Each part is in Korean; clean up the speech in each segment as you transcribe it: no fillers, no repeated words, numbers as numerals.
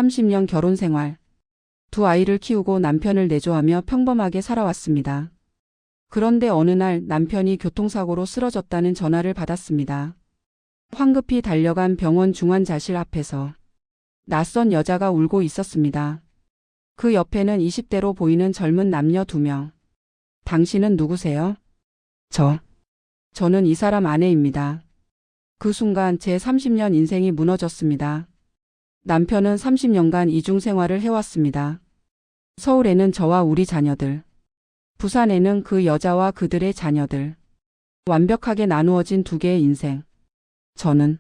30년 결혼 생활. 두 아이를 키우고 남편을 내조하며 평범하게 살아왔습니다. 그런데 어느 날 남편이 교통사고로 쓰러졌다는 전화를 받았습니다. 황급히 달려간 병원 중환자실 앞에서 낯선 여자가 울고 있었습니다. 그 옆에는 20대로 보이는 젊은 남녀 2명. 당신은 누구세요? 저는 이 사람 아내입니다. 그 순간 제 30년 인생이 무너졌습니다. 남편은 30년간 이중 생활을 해왔습니다. 서울에는 저와 우리 자녀들, 부산에는 그 여자와 그들의 자녀들. 완벽하게 나누어진 두 개의 인생. 저는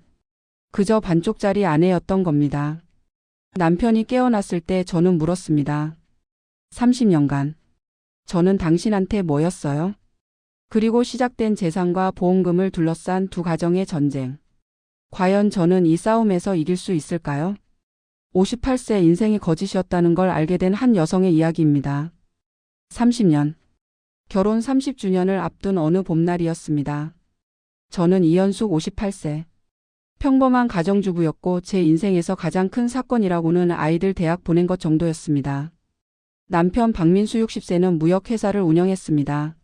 그저 반쪽짜리 아내였던 겁니다. 남편이 깨어났을 때 저는 물었습니다. 30년간 저는 당신한테 뭐였어요? 그리고 시작된 재산과 보험금을 둘러싼 두 가정의 전쟁. 과연 저는 이 싸움에서 이길 수 있을까요? 58세 인생이 거짓이었다는 걸 알게 된 한 여성의 이야기입니다. 30년. 결혼 30주년을 앞둔 어느 봄날이었습니다. 저는 이현숙 58세. 평범한 가정주부였고 제 인생에서 가장 큰 사건이라고는 아이들 대학 보낸 것 정도였습니다. 남편 박민수 60세는 무역회사를 운영했습니다.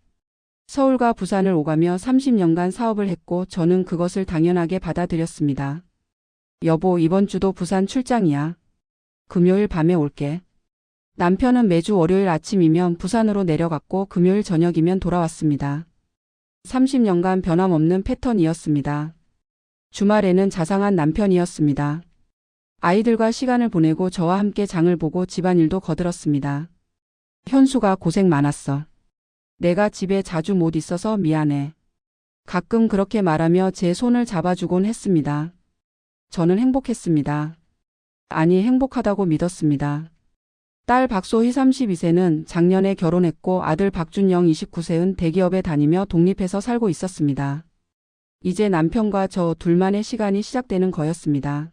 서울과 부산을 오가며 30년간 사업을 했고 저는 그것을 당연하게 받아들였습니다. 여보, 이번 주도 부산 출장이야. 금요일 밤에 올게. 남편은 매주 월요일 아침이면 부산으로 내려갔고 금요일 저녁이면 돌아왔습니다. 30년간 변함없는 패턴이었습니다. 주말에는 자상한 남편이었습니다. 아이들과 시간을 보내고 저와 함께 장을 보고 집안일도 거들었습니다. 현수가 고생 많았어. 내가 집에 자주 못 있어서 미안해. 가끔 그렇게 말하며 제 손을 잡아주곤 했습니다. 저는 행복했습니다. 아니, 행복하다고 믿었습니다. 딸 박소희 32세는 작년에 결혼했고 아들 박준영 29세는 대기업에 다니며 독립해서 살고 있었습니다. 이제 남편과 저 둘만의 시간이 시작되는 거였습니다.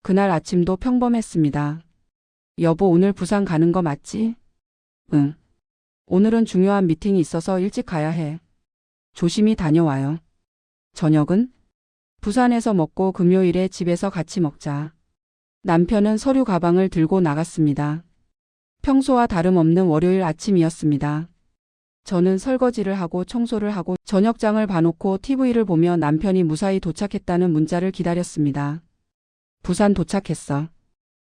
그날 아침도 평범했습니다. 여보, 오늘 부산 가는 거 맞지? 응. 오늘은 중요한 미팅이 있어서 일찍 가야 해. 조심히 다녀와요. 저녁은? 부산에서 먹고 금요일에 집에서 같이 먹자. 남편은 서류 가방을 들고 나갔습니다. 평소와 다름없는 월요일 아침이었습니다. 저는 설거지를 하고 청소를 하고 저녁장을 봐놓고 TV를 보며 남편이 무사히 도착했다는 문자를 기다렸습니다. 부산 도착했어.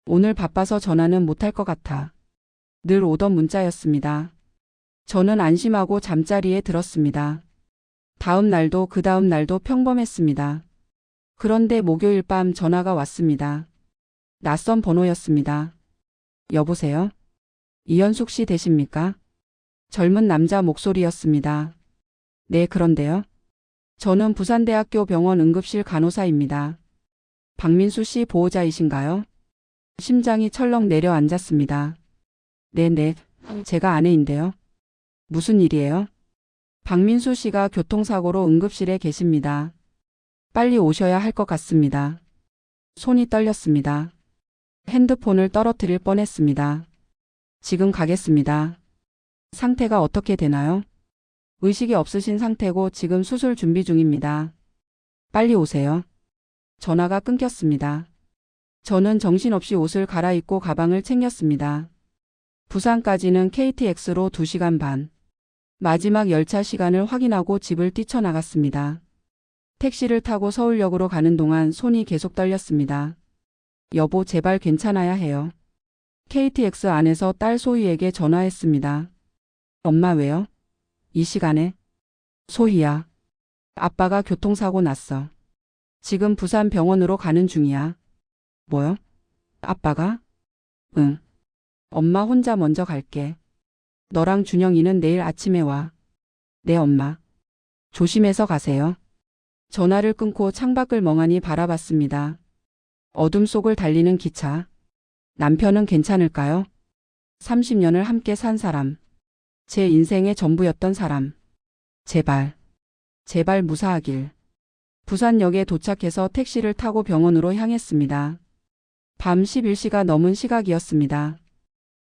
오늘 바빠서 전화는 못할 것 같아. 늘 오던 문자였습니다. 저는 안심하고 잠자리에 들었습니다. 다음 날도 그 다음 날도 평범했습니다. 그런데 목요일 밤 전화가 왔습니다. 낯선 번호였습니다. 여보세요? 이현숙 씨 되십니까? 젊은 남자 목소리였습니다. 네, 그런데요. 저는 부산대학교 병원 응급실 간호사입니다. 박민수 씨 보호자이신가요? 심장이 철렁 내려앉았습니다. 네네, 제가 아내인데요. 무슨 일이에요? 박민수 씨가 교통사고로 응급실에 계십니다. 빨리 오셔야 할 것 같습니다. 손이 떨렸습니다. 핸드폰을 떨어뜨릴 뻔했습니다. 지금 가겠습니다. 상태가 어떻게 되나요? 의식이 없으신 상태고 지금 수술 준비 중입니다. 빨리 오세요. 전화가 끊겼습니다. 저는 정신없이 옷을 갈아입고 가방을 챙겼습니다. 부산까지는 KTX로 2시간 반. 마지막 열차 시간을 확인하고 집을 뛰쳐나갔습니다. 택시를 타고 서울역으로 가는 동안 손이 계속 떨렸습니다. 여보, 제발 괜찮아야 해요. KTX 안에서 딸 소희에게 전화했습니다. 엄마, 왜요? 이 시간에? 소희야. 아빠가 교통사고 났어. 지금 부산 병원으로 가는 중이야. 뭐요? 아빠가? 응. 엄마 혼자 먼저 갈게. 너랑 준영이는 내일 아침에 와. 네, 엄마. 조심해서 가세요. 전화를 끊고 창밖을 멍하니 바라봤습니다. 어둠 속을 달리는 기차. 남편은 괜찮을까요? 30년을 함께 산 사람. 제 인생의 전부였던 사람. 제발 무사하길. 부산역에 도착해서 택시를 타고 병원으로 향했습니다. 밤 11시가 넘은 시각이었습니다.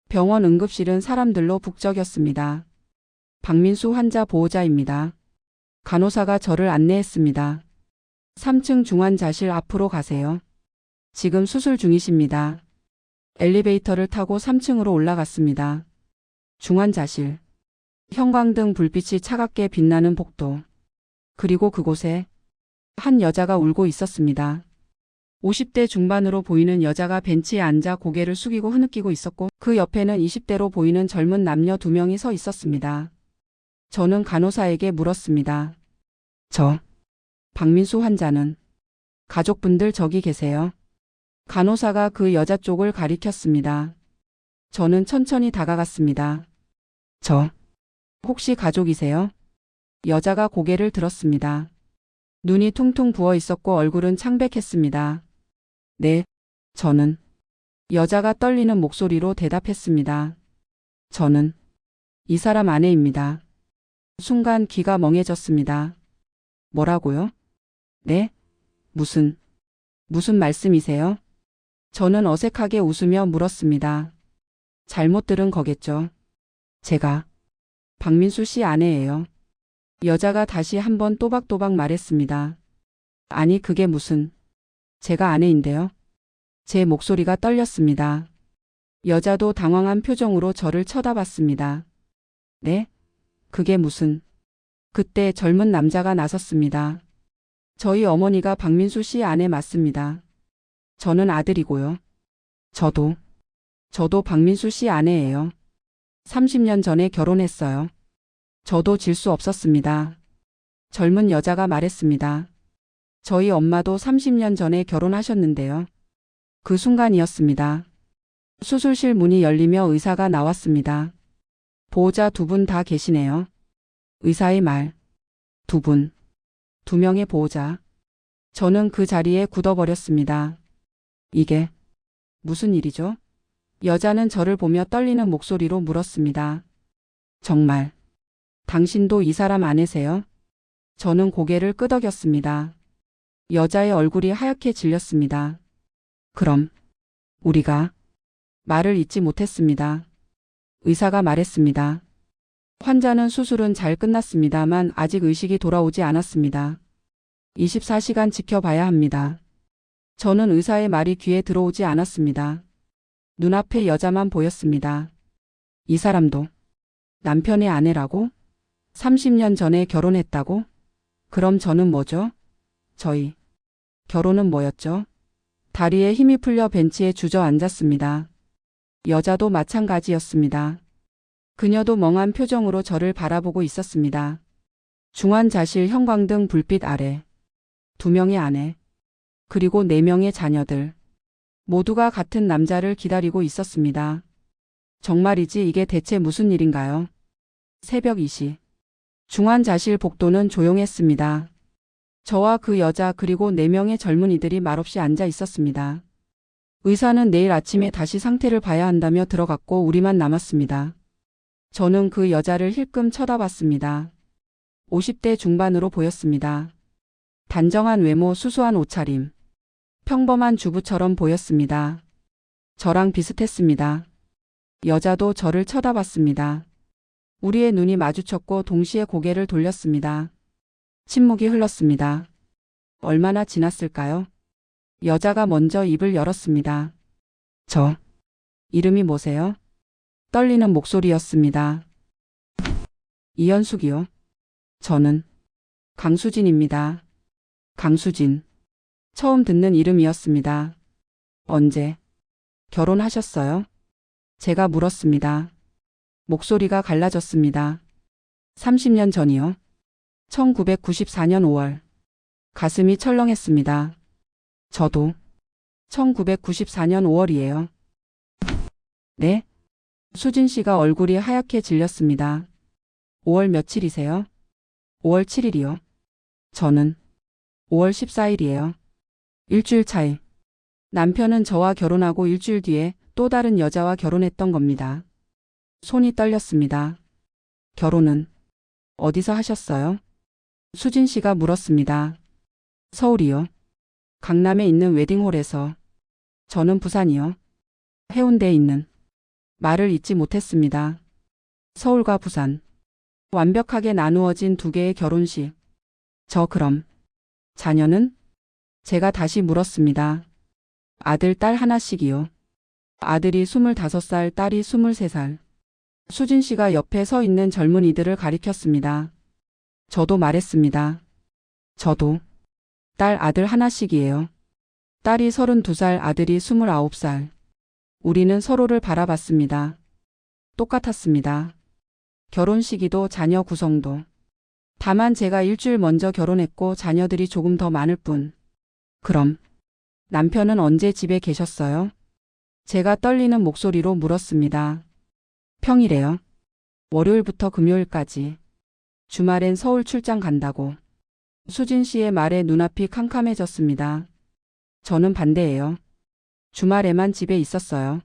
병원 응급실은 사람들로 북적였습니다. 박민수 환자 보호자입니다. 간호사가 저를 안내했습니다. 3층 중환자실 앞으로 가세요. 지금 수술 중이십니다. 엘리베이터를 타고 3층으로 올라갔습니다. 중환자실. 형광등 불빛이 차갑게 빛나는 복도. 그리고 그곳에 한 여자가 울고 있었습니다. 50대 중반으로 보이는 여자가 벤치에 앉아 고개를 숙이고 흐느끼고 있었고 그 옆에는 20대로 보이는 젊은 남녀 2명이 서 있었습니다. 저는 간호사에게 물었습니다. 박민수 환자는? 가족분들 저기 계세요. 간호사가 그 여자 쪽을 가리켰습니다. 저는 천천히 다가갔습니다. 혹시 가족이세요? 여자가 고개를 들었습니다. 눈이 퉁퉁 부어 있었고 얼굴은 창백했습니다. 네, 저는. 여자가 떨리는 목소리로 대답했습니다. 저는 이 사람 아내입니다. 순간 귀가 멍해졌습니다. 뭐라고요? 네? 무슨 말씀이세요? 저는 어색하게 웃으며 물었습니다. 잘못 들은 거겠죠. 제가 박민수 씨 아내예요. 여자가 다시 한번 또박또박 말했습니다. 아니 그게 무슨. 제가 아내인데요. 제 목소리가 떨렸습니다. 여자도 당황한 표정으로 저를 쳐다봤습니다. 네? 그게 무슨. 그때 젊은 남자가 나섰습니다. 저희 어머니가 박민수 씨 아내 맞습니다. 저는 아들이고요. 저도 박민수 씨 아내예요. 30년 전에 결혼했어요. 저도 질 수 없었습니다. 젊은 여자가 말했습니다. 저희 엄마도 30년 전에 결혼하셨는데요. 그 순간이었습니다. 수술실 문이 열리며 의사가 나왔습니다. 보호자 2분 다 계시네요. 의사의 말. 2분. 2명의 보호자. 저는 그 자리에 굳어버렸습니다. 이게 무슨 일이죠? 여자는 저를 보며 떨리는 목소리로 물었습니다. 정말 당신도 이 사람 아내세요? 저는 고개를 끄덕였습니다. 여자의 얼굴이 하얗게 질렸습니다. 그럼 우리가. 말을 잇지 못했습니다. 의사가 말했습니다. 환자는 수술은 잘 끝났습니다만 아직 의식이 돌아오지 않았습니다. 24시간 지켜봐야 합니다. 저는 의사의 말이 귀에 들어오지 않았습니다. 눈앞에 여자만 보였습니다. 이 사람도 남편의 아내라고? 30년 전에 결혼했다고? 그럼 저는 뭐죠? 저희 결혼은 뭐였죠? 다리에 힘이 풀려 벤치에 주저앉았습니다. 여자도 마찬가지였습니다. 그녀도 멍한 표정으로 저를 바라보고 있었습니다. 중환자실 형광등 불빛 아래 2명의 아내 그리고 4명의 자녀들 모두가 같은 남자를 기다리고 있었습니다. 정말이지 이게 대체 무슨 일인가요? 새벽 2시. 중환자실 복도는 조용했습니다. 저와 그 여자 그리고 4명의 젊은이들이 말없이 앉아 있었습니다. 의사는 내일 아침에 다시 상태를 봐야 한다며 들어갔고 우리만 남았습니다. 저는 그 여자를 힐끔 쳐다봤습니다. 50대 중반으로 보였습니다. 단정한 외모, 수수한 옷차림. 평범한 주부처럼 보였습니다. 저랑 비슷했습니다. 여자도 저를 쳐다봤습니다. 우리의 눈이 마주쳤고 동시에 고개를 돌렸습니다. 침묵이 흘렀습니다. 얼마나 지났을까요? 여자가 먼저 입을 열었습니다. 이름이 뭐세요? 떨리는 목소리였습니다. 이현숙이요. 저는 강수진입니다. 강수진. 처음 듣는 이름이었습니다. 언제 결혼하셨어요? 제가 물었습니다. 목소리가 갈라졌습니다. 30년 전이요. 1994년 5월. 가슴이 철렁했습니다. 저도 1994년 5월이에요. 네? 수진 씨가 얼굴이 하얗게 질렸습니다. 5월 며칠이세요? 5월 7일이요. 저는 5월 14일이에요. 일주일 차이. 남편은 저와 결혼하고 일주일 뒤에 또 다른 여자와 결혼했던 겁니다. 손이 떨렸습니다. 결혼은 어디서 하셨어요? 수진 씨가 물었습니다. 서울이요. 강남에 있는 웨딩홀에서. 저는 부산이요. 해운대에 있는. 말을 잇지 못했습니다. 서울과 부산. 완벽하게 나누어진 2개의 결혼식. 그럼 자녀는? 제가 다시 물었습니다. 아들, 딸 하나씩이요. 아들이 25살, 딸이 23살. 수진 씨가 옆에 서 있는 젊은이들을 가리켰습니다. 저도 말했습니다. 저도. 딸, 아들 하나씩이에요. 딸이 32살, 아들이 29살. 우리는 서로를 바라봤습니다. 똑같았습니다. 결혼 시기도 자녀 구성도. 다만 제가 일주일 먼저 결혼했고 자녀들이 조금 더 많을 뿐. 그럼 남편은 언제 집에 계셨어요? 제가 떨리는 목소리로 물었습니다. 평일에요. 월요일부터 금요일까지. 주말엔 서울 출장 간다고. 수진 씨의 말에 눈앞이 캄캄해졌습니다. 저는 반대예요. 주말에만 집에 있었어요.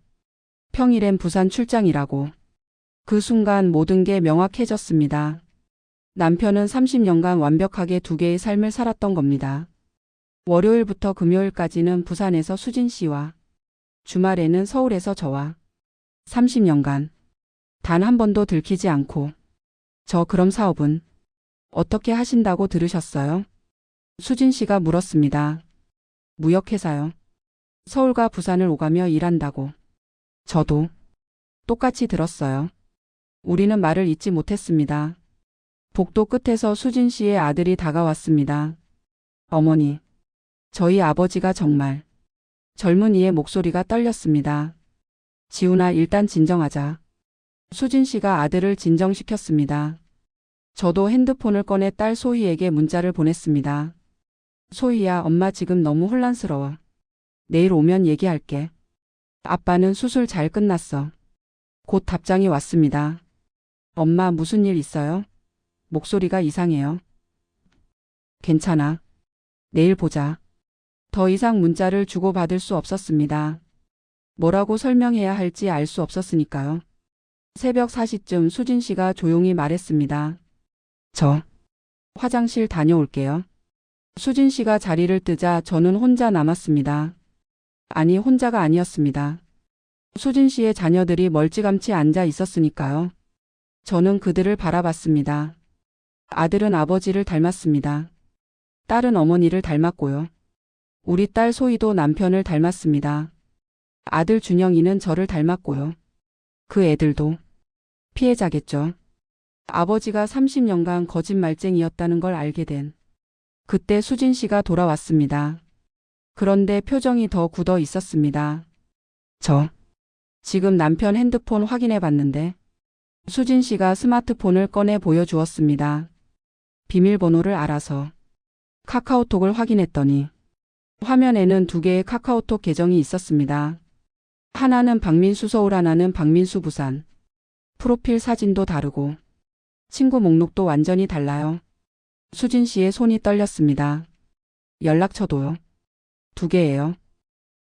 평일엔 부산 출장이라고. 그 순간 모든 게 명확해졌습니다. 남편은 30년간 완벽하게 두 개의 삶을 살았던 겁니다. 월요일부터 금요일까지는 부산에서 수진 씨와, 주말에는 서울에서 저와. 30년간 단 한 번도 들키지 않고. 저 그럼 사업은 어떻게 하신다고 들으셨어요? 수진 씨가 물었습니다. 무역회사요. 서울과 부산을 오가며 일한다고. 저도 똑같이 들었어요. 우리는 말을 잇지 못했습니다. 복도 끝에서 수진 씨의 아들이 다가왔습니다. 어머니, 저희 아버지가 정말. 젊은이의 목소리가 떨렸습니다. 지훈아, 일단 진정하자. 수진 씨가 아들을 진정시켰습니다. 저도 핸드폰을 꺼내 딸 소희에게 문자를 보냈습니다. 소희야, 엄마 지금 너무 혼란스러워. 내일 오면 얘기할게. 아빠는 수술 잘 끝났어. 곧 답장이 왔습니다. 엄마, 무슨 일 있어요? 목소리가 이상해요. 괜찮아. 내일 보자. 더 이상 문자를 주고받을 수 없었습니다. 뭐라고 설명해야 할지 알 수 없었으니까요. 새벽 4시쯤 수진 씨가 조용히 말했습니다. 저 화장실 다녀올게요. 수진 씨가 자리를 뜨자 저는 혼자 남았습니다. 아니, 혼자가 아니었습니다. 수진 씨의 자녀들이 멀찌감치 앉아 있었으니까요. 저는 그들을 바라봤습니다. 아들은 아버지를 닮았습니다. 딸은 어머니를 닮았고요. 우리 딸 소희도 남편을 닮았습니다. 아들 준영이는 저를 닮았고요. 그 애들도 피해자겠죠. 아버지가 30년간 거짓말쟁이였다는 걸 알게 된 그때 수진 씨가 돌아왔습니다. 그런데 표정이 더 굳어 있었습니다. 저 지금 남편 핸드폰 확인해 봤는데 수진 씨가 스마트폰을 꺼내 보여주었습니다. 비밀번호를 알아서 카카오톡을 확인했더니 화면에는 두 개의 카카오톡 계정이 있었습니다. 하나는 박민수 서울, 하나는 박민수 부산. 프로필 사진도 다르고 친구 목록도 완전히 달라요. 수진 씨의 손이 떨렸습니다. 연락처도요. 두 개예요.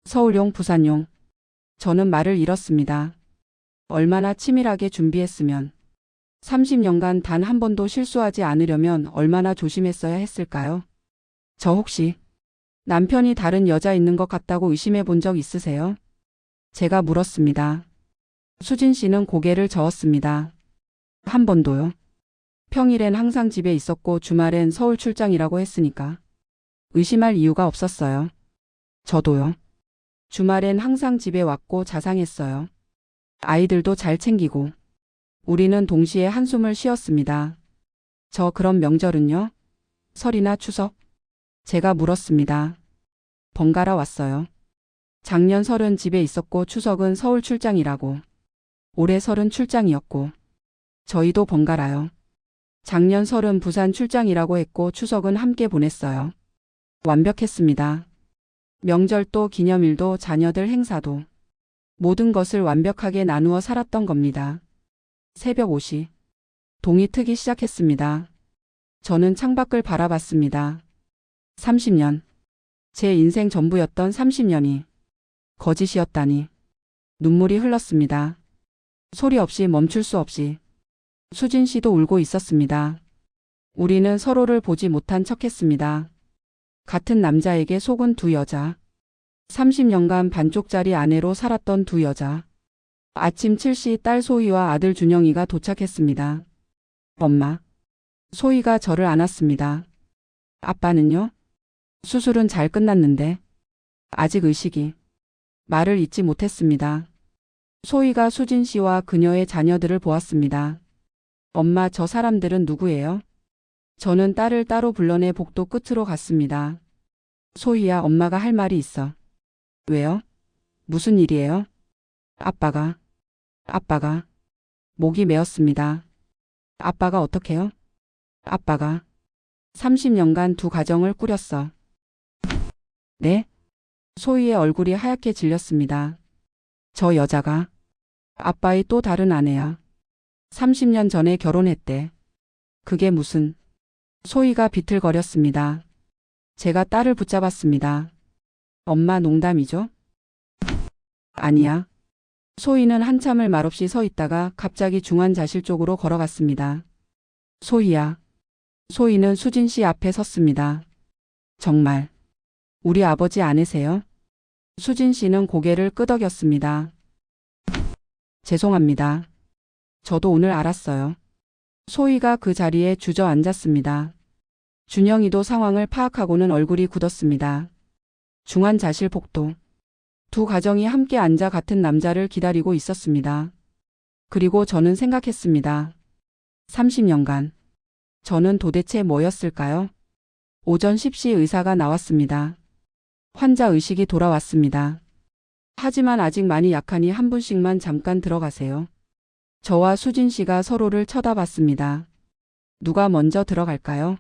서울용, 부산용. 저는 말을 잃었습니다. 얼마나 치밀하게 준비했으면, 30년간 단 한 번도 실수하지 않으려면 얼마나 조심했어야 했을까요? 저 혹시 남편이 다른 여자 있는 것 같다고 의심해 본 적 있으세요? 제가 물었습니다. 수진 씨는 고개를 저었습니다. 한 번도요. 평일엔 항상 집에 있었고 주말엔 서울 출장이라고 했으니까 의심할 이유가 없었어요. 저도요. 주말엔 항상 집에 왔고 자상했어요. 아이들도 잘 챙기고. 우리는 동시에 한숨을 쉬었습니다. 저 그럼 명절은요? 설이나 추석? 제가 물었습니다. 번갈아 왔어요. 작년 설은 집에 있었고 추석은 서울 출장이라고. 올해 설은 출장이었고. 저희도 번갈아요. 작년 설은 부산 출장이라고 했고 추석은 함께 보냈어요. 완벽했습니다. 명절도 기념일도 자녀들 행사도. 모든 것을 완벽하게 나누어 살았던 겁니다. 새벽 5시. 동이 트기 시작했습니다. 저는 창밖을 바라봤습니다. 30년. 제 인생 전부였던 30년이 거짓이었다니. 눈물이 흘렀습니다. 소리 없이 멈출 수 없이. 수진 씨도 울고 있었습니다. 우리는 서로를 보지 못한 척했습니다. 같은 남자에게 속은 두 여자. 30년간 반쪽짜리 아내로 살았던 두 여자. 아침 7시 딸 소희와 아들 준영이가 도착했습니다. 엄마. 소희가 저를 안았습니다. 아빠는요? 수술은 잘 끝났는데. 아직 의식이. 말을 잇지 못했습니다. 소희가 수진 씨와 그녀의 자녀들을 보았습니다. 엄마, 저 사람들은 누구예요? 저는 딸을 따로 불러내 복도 끝으로 갔습니다. 소희야, 엄마가 할 말이 있어. 왜요? 무슨 일이에요? 아빠가 목이 메었습니다. 아빠가 어떡해요? 아빠가 30년간 두 가정을 꾸렸어. 네? 소희의 얼굴이 하얗게 질렸습니다. 저 여자가 아빠의 또 다른 아내야. 30년 전에 결혼했대. 그게 무슨... 소희가 비틀거렸습니다. 제가 딸을 붙잡았습니다. 엄마, 농담이죠? 아니야. 소희는 한참을 말없이 서 있다가 갑자기 중환자실 쪽으로 걸어갔습니다. 소희야. 소희는 수진 씨 앞에 섰습니다. 정말 우리 아버지 아내세요? 수진 씨는 고개를 끄덕였습니다. 죄송합니다. 저도 오늘 알았어요. 소희가 그 자리에 주저앉았습니다. 준영이도 상황을 파악하고는 얼굴이 굳었습니다. 중환자실 복도. 두 가정이 함께 앉아 같은 남자를 기다리고 있었습니다. 그리고 저는 생각했습니다. 30년간 저는 도대체 뭐였을까요? 오전 10시 의사가 나왔습니다. 환자 의식이 돌아왔습니다. 하지만 아직 많이 약하니 한 분씩만 잠깐 들어가세요. 저와 수진 씨가 서로를 쳐다봤습니다. 누가 먼저 들어갈까요?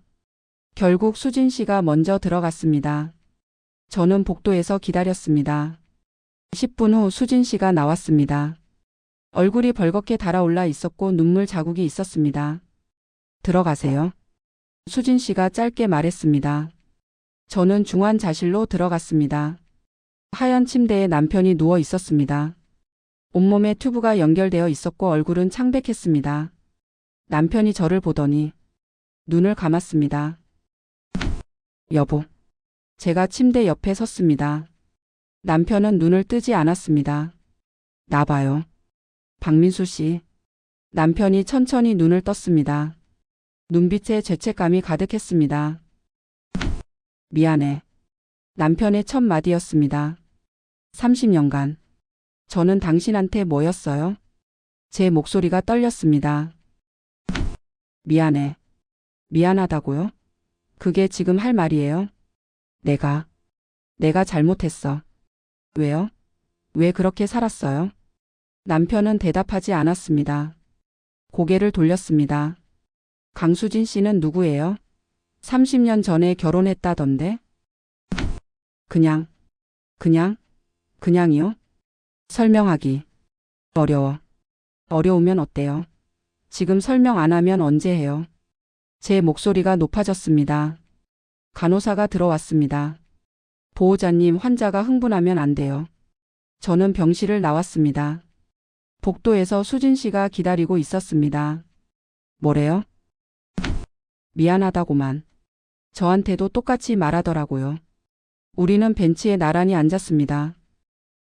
결국 수진 씨가 먼저 들어갔습니다. 저는 복도에서 기다렸습니다. 10분 후 수진 씨가 나왔습니다. 얼굴이 벌겋게 달아올라 있었고 눈물 자국이 있었습니다. 들어가세요. 수진 씨가 짧게 말했습니다. 저는 중환자실로 들어갔습니다. 하얀 침대에 남편이 누워 있었습니다. 온몸에 튜브가 연결되어 있었고 얼굴은 창백했습니다. 남편이 저를 보더니 눈을 감았습니다. 여보. 제가 침대 옆에 섰습니다. 남편은 눈을 뜨지 않았습니다. 나봐요. 박민수 씨. 남편이 천천히 눈을 떴습니다. 눈빛에 죄책감이 가득했습니다. 미안해. 남편의 첫 마디였습니다. 30년간. 저는 당신한테 뭐였어요? 제 목소리가 떨렸습니다. 미안해. 미안하다고요? 그게 지금 할 말이에요? 내가 잘못했어. 왜요? 왜 그렇게 살았어요? 남편은 대답하지 않았습니다. 고개를 돌렸습니다. 강수진 씨는 누구예요? 30년 전에 결혼했다던데? 그냥이요? 설명하기. 어려워. 어려우면 어때요? 지금 설명 안 하면 언제 해요? 제 목소리가 높아졌습니다. 간호사가 들어왔습니다. 보호자님, 환자가 흥분하면 안 돼요. 저는 병실을 나왔습니다. 복도에서 수진 씨가 기다리고 있었습니다. 뭐래요? 미안하다고만. 저한테도 똑같이 말하더라고요. 우리는 벤치에 나란히 앉았습니다.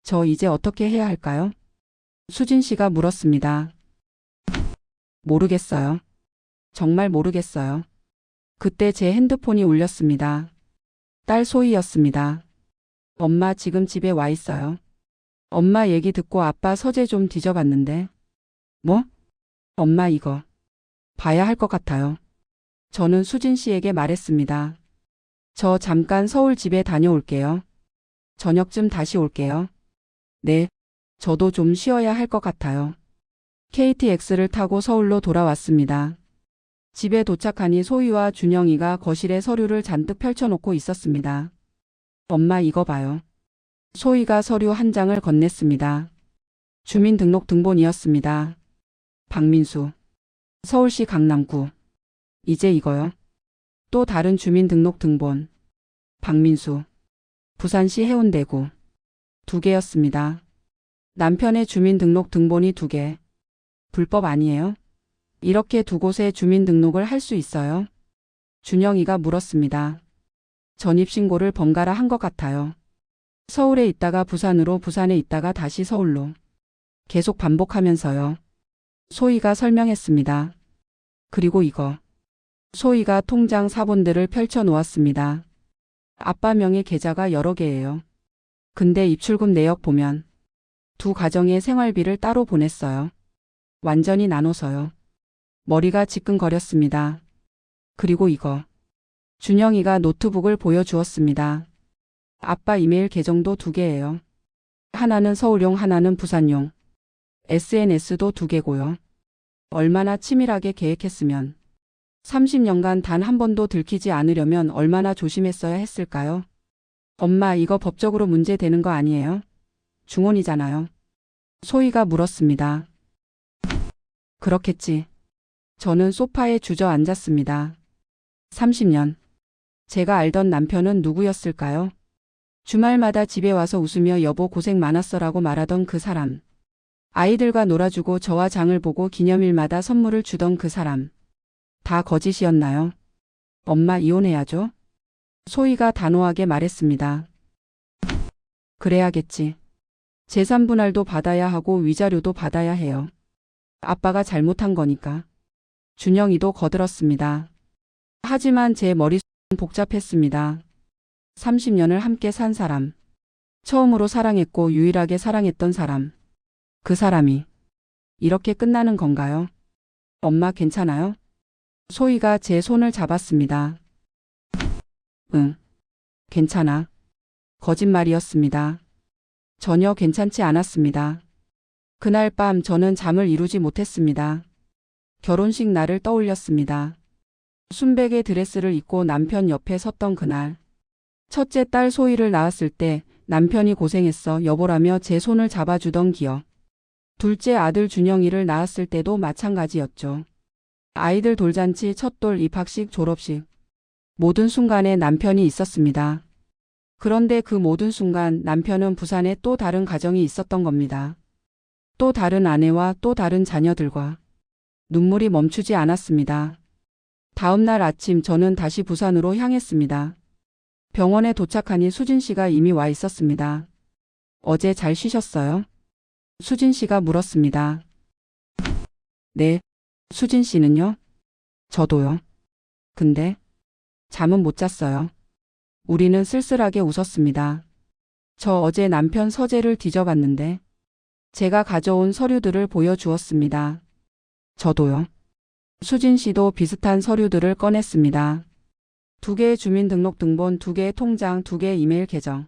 저 이제 어떻게 해야 할까요? 수진 씨가 물었습니다. 모르겠어요. 정말 모르겠어요. 그때 제 핸드폰이 울렸습니다. 딸 소희였습니다. 엄마, 지금 집에 와 있어요. 엄마 얘기 듣고 아빠 서재 좀 뒤져봤는데. 뭐? 엄마, 이거 봐야 할 것 같아요. 저는 수진 씨에게 말했습니다. 저 잠깐 서울 집에 다녀올게요. 저녁쯤 다시 올게요. 네, 저도 좀 쉬어야 할 것 같아요. KTX를 타고 서울로 돌아왔습니다. 집에 도착하니 소희와 준영이가 거실에 서류를 잔뜩 펼쳐놓고 있었습니다. 엄마, 이거 봐요. 소희가 서류 한 장을 건넸습니다. 주민등록등본이었습니다. 박민수. 서울시 강남구. 이제 이거요. 또 다른 주민등록등본. 박민수. 부산시 해운대구. 2개였습니다. 남편의 주민등록등본이 2개. 불법 아니에요? 이렇게 두 곳에 주민등록을 할 수 있어요? 준영이가 물었습니다. 전입신고를 번갈아 한 것 같아요. 서울에 있다가 부산으로, 부산에 있다가 다시 서울로. 계속 반복하면서요. 소희가 설명했습니다. 그리고 이거. 소희가 통장 사본들을 펼쳐 놓았습니다. 아빠 명의 계좌가 여러 개예요. 근데 입출금 내역 보면 두 가정의 생활비를 따로 보냈어요. 완전히 나눠서요. 머리가 지끈거렸습니다. 그리고 이거. 준영이가 노트북을 보여주었습니다. 아빠 이메일 계정도 2개예요. 하나는 서울용, 하나는 부산용. SNS도 2개고요. 얼마나 치밀하게 계획했으면. 30년간 단 한 번도 들키지 않으려면 얼마나 조심했어야 했을까요? 엄마, 이거 법적으로 문제되는 거 아니에요? 중혼이잖아요. 소희가 물었습니다. 그렇겠지. 저는 소파에 주저앉았습니다. 30년. 제가 알던 남편은 누구였을까요? 주말마다 집에 와서 웃으며 여보 고생 많았어라고 말하던 그 사람. 아이들과 놀아주고 저와 장을 보고 기념일마다 선물을 주던 그 사람. 다 거짓이었나요? 엄마, 이혼해야죠. 소희가 단호하게 말했습니다. 그래야겠지. 재산 분할도 받아야 하고 위자료도 받아야 해요. 아빠가 잘못한 거니까. 준영이도 거들었습니다. 하지만 제 머릿속은 복잡했습니다. 30년을 함께 산 사람. 처음으로 사랑했고 유일하게 사랑했던 사람. 그 사람이 이렇게 끝나는 건가요? 엄마, 괜찮아요? 소희가 제 손을 잡았습니다. 응, 괜찮아. 거짓말이었습니다. 전혀 괜찮지 않았습니다. 그날 밤 저는 잠을 이루지 못했습니다. 결혼식 날을 떠올렸습니다. 순백의 드레스를 입고 남편 옆에 섰던 그날. 첫째 딸 소희를 낳았을 때 남편이 고생했어 여보라며 제 손을 잡아주던 기억. 둘째 아들 준영이를 낳았을 때도 마찬가지였죠. 아이들 돌잔치, 첫돌, 입학식, 졸업식. 모든 순간에 남편이 있었습니다. 그런데 그 모든 순간 남편은 부산에 또 다른 가정이 있었던 겁니다. 또 다른 아내와 또 다른 자녀들과. 눈물이 멈추지 않았습니다. 다음 날 아침 저는 다시 부산으로 향했습니다. 병원에 도착하니 수진 씨가 이미 와 있었습니다. 어제 잘 쉬셨어요? 수진 씨가 물었습니다. 네. 수진 씨는요? 저도요. 근데 잠은 못 잤어요. 우리는 쓸쓸하게 웃었습니다. 저 어제 남편 서재를 뒤져봤는데 제가 가져온 서류들을 보여주었습니다. 저도요. 수진 씨도 비슷한 서류들을 꺼냈습니다. 2개의 주민등록등본, 2개의 통장, 2개의 이메일 계정.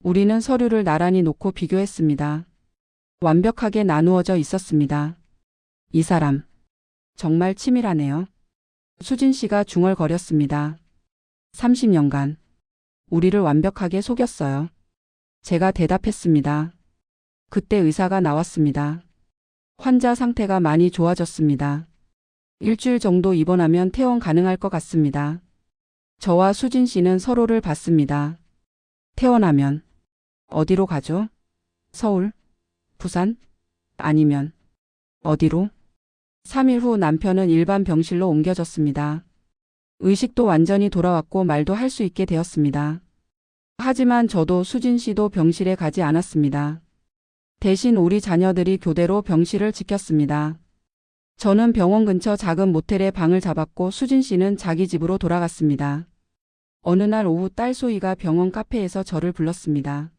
우리는 서류를 나란히 놓고 비교했습니다. 완벽하게 나누어져 있었습니다. 이 사람. 정말 치밀하네요. 수진 씨가 중얼거렸습니다. 30년간. 우리를 완벽하게 속였어요. 제가 대답했습니다. 그때 의사가 나왔습니다. 환자 상태가 많이 좋아졌습니다. 일주일 정도 입원하면 퇴원 가능할 것 같습니다. 저와 수진 씨는 서로를 봤습니다. 퇴원하면 어디로 가죠? 서울? 부산? 아니면 어디로? 3일 후 남편은 일반 병실로 옮겨졌습니다. 의식도 완전히 돌아왔고 말도 할 수 있게 되었습니다. 하지만 저도 수진 씨도 병실에 가지 않았습니다. 대신 우리 자녀들이 교대로 병실을 지켰습니다. 저는 병원 근처 작은 모텔에 방을 잡았고 수진 씨는 자기 집으로 돌아갔습니다. 어느 날 오후 딸 소희가 병원 카페에서 저를 불렀습니다.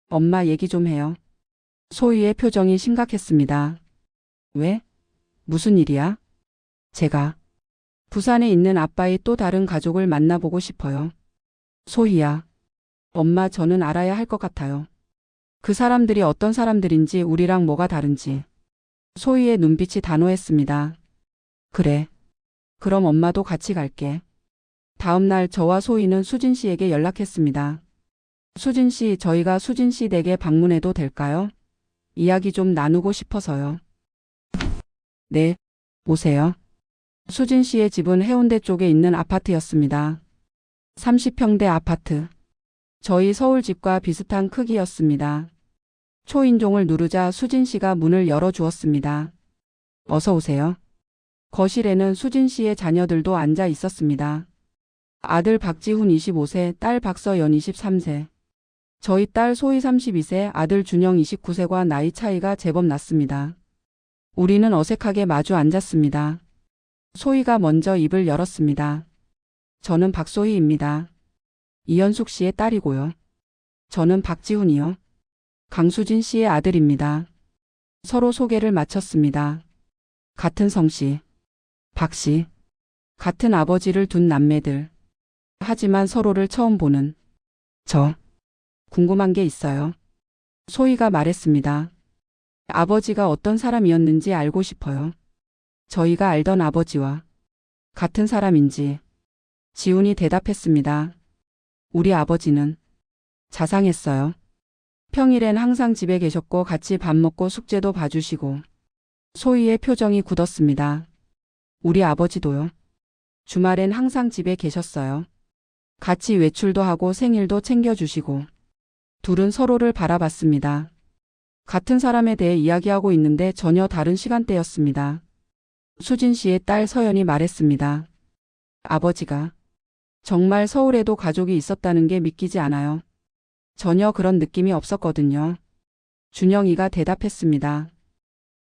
엄마, 얘기 좀 해요. 소희의 표정이 심각했습니다. 왜? 무슨 일이야? 제가 부산에 있는 아빠의 또 다른 가족을 만나보고 싶어요. 소희야. 엄마, 저는 알아야 할 것 같아요. 그 사람들이 어떤 사람들인지, 우리랑 뭐가 다른지. 소희의 눈빛이 단호했습니다. 그래. 그럼 엄마도 같이 갈게. 다음 날 저와 소희는 수진 씨에게 연락했습니다. 수진 씨, 저희가 수진 씨 댁에 방문해도 될까요? 이야기 좀 나누고 싶어서요. 네, 오세요. 수진 씨의 집은 해운대 쪽에 있는 아파트였습니다. 30평대 아파트. 저희 서울 집과 비슷한 크기였습니다. 초인종을 누르자 수진 씨가 문을 열어주었습니다. 어서 오세요. 거실에는 수진 씨의 자녀들도 앉아 있었습니다. 아들 박지훈 25세, 딸 박서연 23세. 저희 딸 소희 32세, 아들 준영 29세과 나이 차이가 제법 났습니다. 우리는 어색하게 마주 앉았습니다. 소희가 먼저 입을 열었습니다. 저는 박소희입니다. 이현숙 씨의 딸이고요. 저는 박지훈이요. 강수진 씨의 아들입니다. 서로 소개를 마쳤습니다. 같은 성씨, 박씨, 같은 아버지를 둔 남매들. 하지만 서로를 처음 보는 저. 궁금한 게 있어요. 소희가 말했습니다. 아버지가 어떤 사람이었는지 알고 싶어요. 저희가 알던 아버지와 같은 사람인지. 지훈이 대답했습니다. 우리 아버지는 자상했어요. 평일엔 항상 집에 계셨고 같이 밥 먹고 숙제도 봐주시고. 소희의 표정이 굳었습니다. 우리 아버지도요. 주말엔 항상 집에 계셨어요. 같이 외출도 하고 생일도 챙겨주시고. 둘은 서로를 바라봤습니다. 같은 사람에 대해 이야기하고 있는데 전혀 다른 시간대였습니다. 수진 씨의 딸 서연이 말했습니다. 아버지가 정말 서울에도 가족이 있었다는 게 믿기지 않아요. 전혀 그런 느낌이 없었거든요. 준영이가 대답했습니다.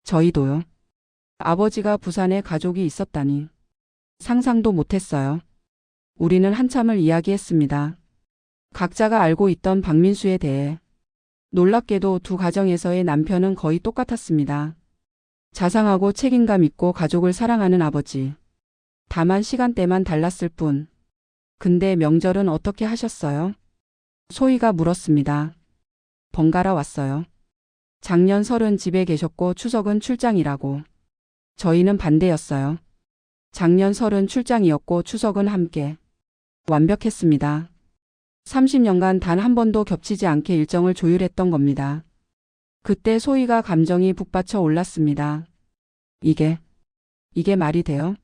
저희도요. 아버지가 부산에 가족이 있었다니. 상상도 못했어요. 우리는 한참을 이야기했습니다. 각자가 알고 있던 박민수에 대해. 놀랍게도 두 가정에서의 남편은 거의 똑같았습니다. 자상하고 책임감 있고 가족을 사랑하는 아버지. 다만 시간대만 달랐을 뿐. 근데 명절은 어떻게 하셨어요? 소희가 물었습니다. 번갈아 왔어요. 작년 설은 집에 계셨고 추석은 출장이라고. 저희는 반대였어요. 작년 설은 출장이었고 추석은 함께. 완벽했습니다. 30년간 단 한 번도 겹치지 않게 일정을 조율했던 겁니다. 그때 소희가 감정이 북받쳐 올랐습니다. 이게 말이 돼요?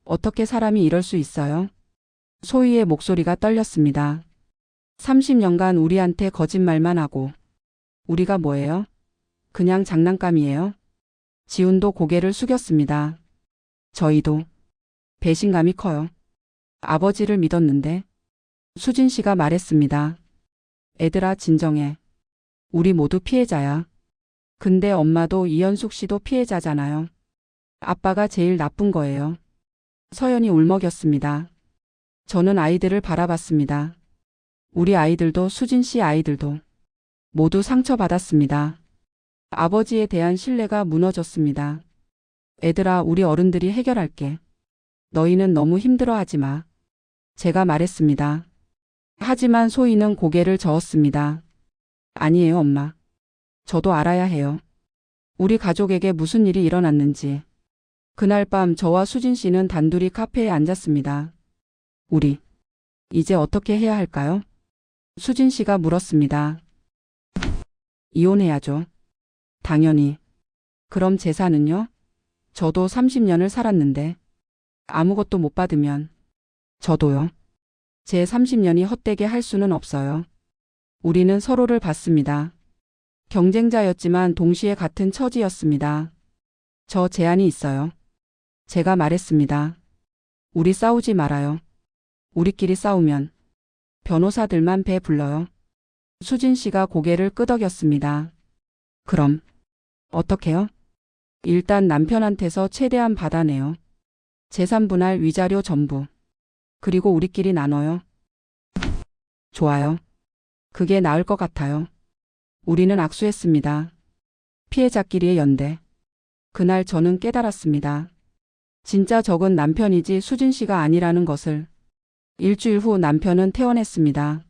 어떻게 사람이 이럴 수 있어요? 소희의 목소리가 떨렸습니다. 30년간 우리한테 거짓말만 하고. 우리가 뭐예요? 그냥 장난감이에요? 지훈도 고개를 숙였습니다. 저희도 배신감이 커요. 아버지를 믿었는데. 수진 씨가 말했습니다. 애들아 진정해. 우리 모두 피해자야. 근데 엄마도 이현숙 씨도 피해자잖아요. 아빠가 제일 나쁜 거예요. 서연이 울먹였습니다. 저는 아이들을 바라봤습니다. 우리 아이들도 수진 씨 아이들도 모두 상처받았습니다. 아버지에 대한 신뢰가 무너졌습니다. 애들아 우리 어른들이 해결할게. 너희는 너무 힘들어하지 마. 제가 말했습니다. 하지만 소희는 고개를 저었습니다. 아니에요 엄마. 저도 알아야 해요. 우리 가족에게 무슨 일이 일어났는지. 그날 밤 저와 수진 씨는 단둘이 카페에 앉았습니다. 우리 이제 어떻게 해야 할까요? 수진 씨가 물었습니다. 이혼해야죠. 당연히. 그럼 재산은요? 저도 30년을 살았는데 아무것도 못 받으면. 저도요. 제 30년이 헛되게 할 수는 없어요. 우리는 서로를 봤습니다. 경쟁자였지만 동시에 같은 처지였습니다. 저 제안이 있어요. 제가 말했습니다. 우리 싸우지 말아요. 우리끼리 싸우면 변호사들만 배 불러요. 수진 씨가 고개를 끄덕였습니다. 그럼 어떡해요? 일단 남편한테서 최대한 받아내요. 재산 분할 위자료 전부. 그리고 우리끼리 나눠요. 좋아요. 그게 나을 것 같아요. 우리는 악수했습니다. 피해자끼리의 연대. 그날 저는 깨달았습니다. 진짜 적은 남편이지 수진 씨가 아니라는 것을. 일주일 후 남편은 퇴원했습니다.